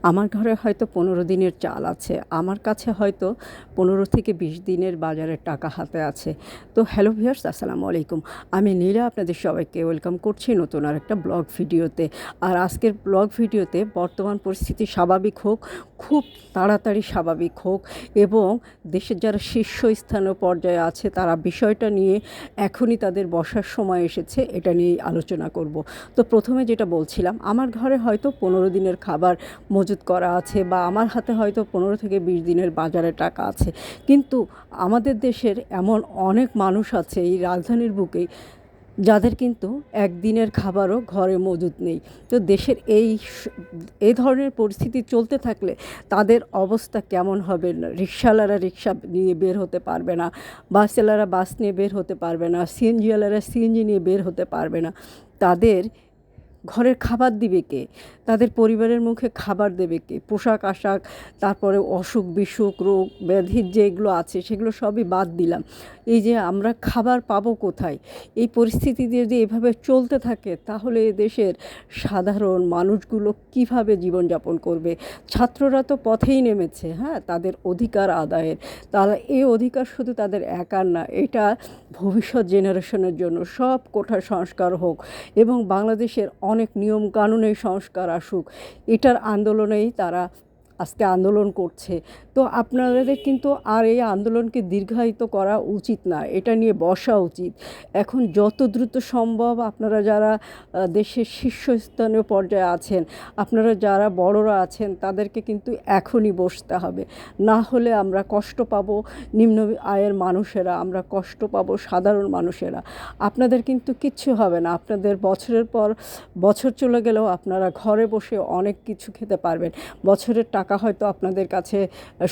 আমার ঘরে হয়তো 15 দিনের চাল আছে, আমার কাছে হয়তো 15 থেকে 20 দিনের বাজারের টাকা হাতে আছে। তো হ্যালো ভিউয়ার্স, আসসালামু আলাইকুম। আমি নীলা আপনাদের সবাইকে ওয়েলকাম করছি নতুন আরেকটা ব্লগ ভিডিওতে। আর আজকের ব্লগ ভিডিওতে বর্তমান পরিস্থিতি স্বাভাবিক হোক, খুব তাড়াতাড়ি স্বাভাবিক হোক এবং দেশের যারা শীর্ষস্থানীয় পর্যায়ে আছে তারা বিষয়টা নিয়ে এখনই তাদের বসার সময় এসেছে, এটা নিয়েই আলোচনা করব। তো প্রথমে যেটা বলছিলাম, আমার ঘরে হয়তো 15 দিনের খাবার মজুত করা আছে বা আমার হাতে হয়তো 15 থেকে 20 দিনের বাজারে টাকা আছে, কিন্তু আমাদের দেশের এমন অনেক মানুষ আছে এই রাজধানীর বুকেই যাদের কিন্তু একদিনের খাবারও ঘরে মজুত নেই। তো দেশের এই ধরনের পরিস্থিতি চলতে থাকলে তাদের অবস্থা কেমন হবে? রিক্সাওয়ালারা রিক্সা নিয়ে বের হতে পারবে না, বাসওয়ালারা বাস নিয়ে বের হতে পারবে না, সিএনজিওয়ালারা সিএনজি নিয়ে বের হতে পারবে না। তাদের ঘরের খাবার দিবে কে? তাদের পরিবারের মুখে খাবার দেবে কে? পোশাক আশাক, তারপরে অসুখ বিসুখ, রোগ ব্যাধির যেগুলো আছে সেগুলো সবই বাদ দিলাম। এই যে আমরা খাবার পাবো কোথায়? এই পরিস্থিতি যদি এভাবে চলতে থাকে তাহলে এ দেশের সাধারণ মানুষগুলো কিভাবে জীবনযাপন করবে? ছাত্ররা তো পথেই নেমেছে, হ্যাঁ, তাদের অধিকার আদায়ের। তারা এই অধিকার শুধু তাদের একার না, এটা ভবিষ্যৎ জেনারেশনের জন্য। সব কোঠা সংস্কার হোক এবং বাংলাদেশের অনেক নিয়ম কানুনের সংস্কার আসুক, এটার আন্দোলনেই তারা আজকে আন্দোলন করছে। তো আপনাদের কিন্তু আর এই আন্দোলনকে দীর্ঘায়িত করা উচিত না, এটা নিয়ে বসা উচিত। এখন যত দ্রুত সম্ভব আপনারা যারা দেশের শীর্ষস্থানীয় পর্যায়ে আছেন, আপনারা যারা বড়রা আছেন, তাদেরকে কিন্তু এখনই বসতে হবে। না হলে আমরা কষ্ট পাবো নিম্ন আয়ের মানুষেরা, আমরা কষ্ট পাবো সাধারণ মানুষেরা। আপনাদের কিন্তু কিচ্ছু হবে না, আপনাদের বছরের পর বছর চলে গেলেও আপনারা ঘরে বসে অনেক কিছু খেতে পারবেন। বছরের টাকা হয়তো আপনাদের কাছে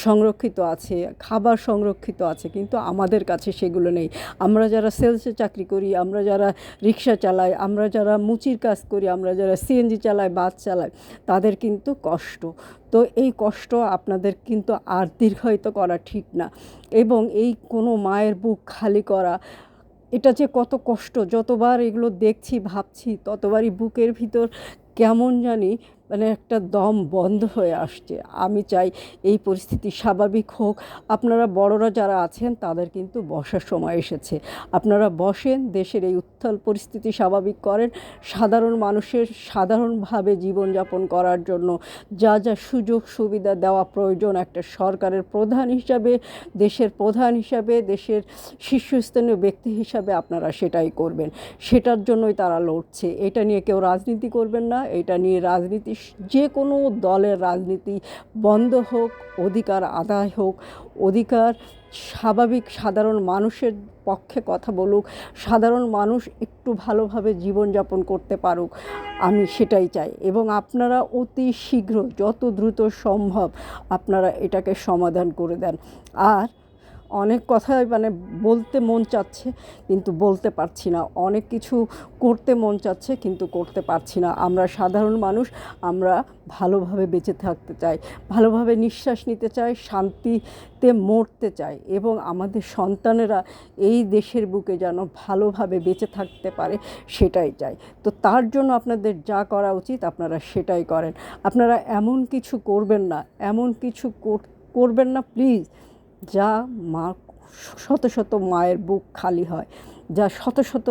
সংরক্ষিত আছে, খাবার সংরক্ষিত আছে, কিন্তু আমাদের কাছে সেগুলো নেই। আমরা যারা সেলসে চাকরি করি, আমরা যারা রিক্সা চালাই, আমরা যারা মুচির কাজ করি, আমরা যারা সিএনজি চালাই, বাস চালাই, তাদের কিন্তু কষ্ট। তো এই কষ্ট আপনাদের কিন্তু আর দীর্ঘায়িত করা ঠিক না। এবং এই কোনো মায়ের বুক খালি করা, এটা যে কত কষ্ট, যতবার এগুলো দেখছি ভাবছি ততবারই বুকের ভিতর কেমন জানি মানে একটা দম বন্ধ হয়ে আসছে। আমি চাই এই পরিস্থিতি স্বাভাবিক হোক। আপনারা বড়রা যারা আছেন তাদের কিন্তু বসার সময় এসেছে। আপনারা বসেন, দেশের এই উত্তাল পরিস্থিতি স্বাভাবিক করেন। সাধারণ মানুষের সাধারণভাবে জীবনযাপন করার জন্য যা যা সুযোগ সুবিধা দেওয়া প্রয়োজন একটা সরকারের প্রধান হিসাবে, দেশের প্রধান হিসাবে, দেশের শীর্ষস্থানীয় ব্যক্তি হিসাবে আপনারা সেটাই করবেন। সেটার জন্যই তারা লড়ছে। এটা নিয়ে কেউ রাজনীতি করবেন না, এটা নিয়ে রাজনীতি, যে কোনো দলের রাজনীতি বন্ধ হোক, অধিকার আদায় হোক, অধিকার স্বাভাবিক সাধারণ মানুষের পক্ষে কথা বলুক, সাধারণ মানুষ একটু ভালোভাবে জীবনযাপন করতে পারুক, আমি সেটাই চাই। এবং আপনারা অতি শীঘ্র যত দ্রুত সম্ভব আপনারা এটাকে সমাধান করে দেন। আর অনেক কথাই মানে বলতে মন চাচ্ছে কিন্তু বলতে পারছি না, অনেক কিছু করতে মন চাচ্ছে কিন্তু করতে পারছি না। আমরা সাধারণ মানুষ, আমরা ভালোভাবে বেঁচে থাকতে চাই, ভালোভাবে নিঃশ্বাস নিতে চাই, শান্তিতে মরতে চাই এবং আমাদের সন্তানেরা এই দেশের বুকে যেন ভালোভাবে বেঁচে থাকতে পারে সেটাই চাই। তো তার জন্য আপনাদের যা করা উচিত আপনারা সেটাই করেন। আপনারা এমন কিছু করবেন না, এমন কিছু করবেন না প্লিজ, যা মা শত শত মায়ের বুক খালি হয়, যা শত শত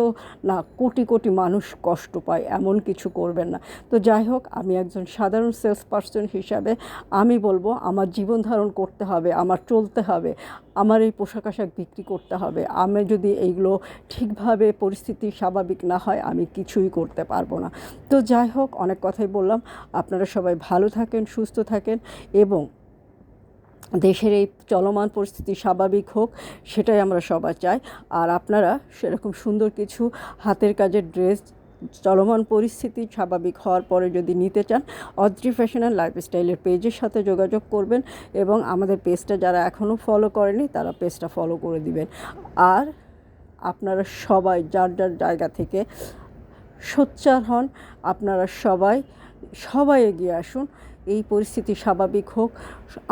না কোটি কোটি মানুষ কষ্ট পায়, এমন কিছু করবেন না। তো যাই হোক, আমি একজন সাধারণ সেলস পার্সন হিসাবে আমি বলবো আমার জীবন ধারণ করতে হবে, আমার চলতে হবে, আমার এই পোশাক আশাক বিক্রি করতে হবে। আমি যদি এইগুলো ঠিকভাবে পরিস্থিতি স্বাভাবিক না হয় আমি কিছুই করতে পারবো না। তো যাই হোক, অনেক কথাই বললাম। আপনারা সবাই ভালো থাকেন, সুস্থ থাকেন এবং দেশের এই চলমান পরিস্থিতি স্বাভাবিক হোক, সেটাই আমরা সবাই চাই। আর আপনারা সেরকম সুন্দর কিছু হাতের কাজের ড্রেস চলমান পরিস্থিতি স্বাভাবিক হওয়ার পরে যদি নিতে চান, অদ্রি ফ্যাশন অ্যান্ড লাইফস্টাইলের পেজের সাথে যোগাযোগ করবেন এবং আমাদের পেজটা যারা এখনও ফলো করেনি তারা পেজটা ফলো করে দিবেন। আর আপনারা সবাই যার যার জায়গা থেকে সোচ্চার হন, আপনারা সবাই সবাই এগিয়ে আসুন, এই পরিস্থিতি স্বাভাবিক হোক।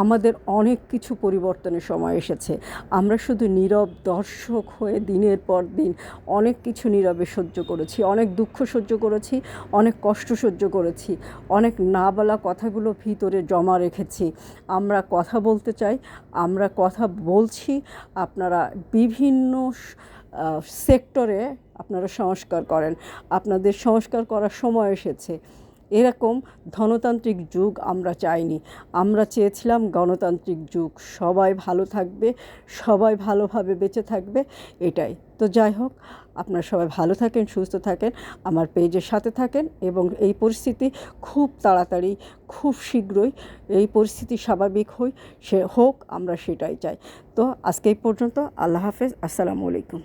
আমাদের অনেক কিছু পরিবর্তনের সময় এসেছে। আমরা শুধু নীরব দর্শক হয়ে দিনের পর দিন অনেক কিছু নীরবে সহ্য করেছি, অনেক দুঃখ সহ্য করেছি, অনেক কষ্ট সহ্য করেছি, অনেক না বলা কথাগুলো ভিতরে জমা রেখেছি। আমরা কথা বলতে চাই, আমরা কথা বলছি। আপনারা বিভিন্ন সেক্টরে আপনারা সংস্কার করেন, আপনাদের সংস্কার করার সময় এসেছে। এরকম ধনতান্ত্রিক যুগ আমরা চাইনি, আমরা চেয়েছিলাম গণতান্ত্রিক যুগ। সবাই ভালো থাকবে, সবাই ভালোভাবে বেঁচে থাকবে, এটাই। তো যাই হোক, আপনারা সবাই ভালো থাকেন, সুস্থ থাকেন, আমার পেজের সাথে থাকেন, এবং এই পরিস্থিতি খুব তাড়াতাড়ি, খুব শীঘ্রই এই পরিস্থিতি স্বাভাবিক হোক, আমরা সেটাই চাই। তো আজকে এই পর্যন্ত। আল্লাহ হাফেজ, আসসালামু আলাইকুম।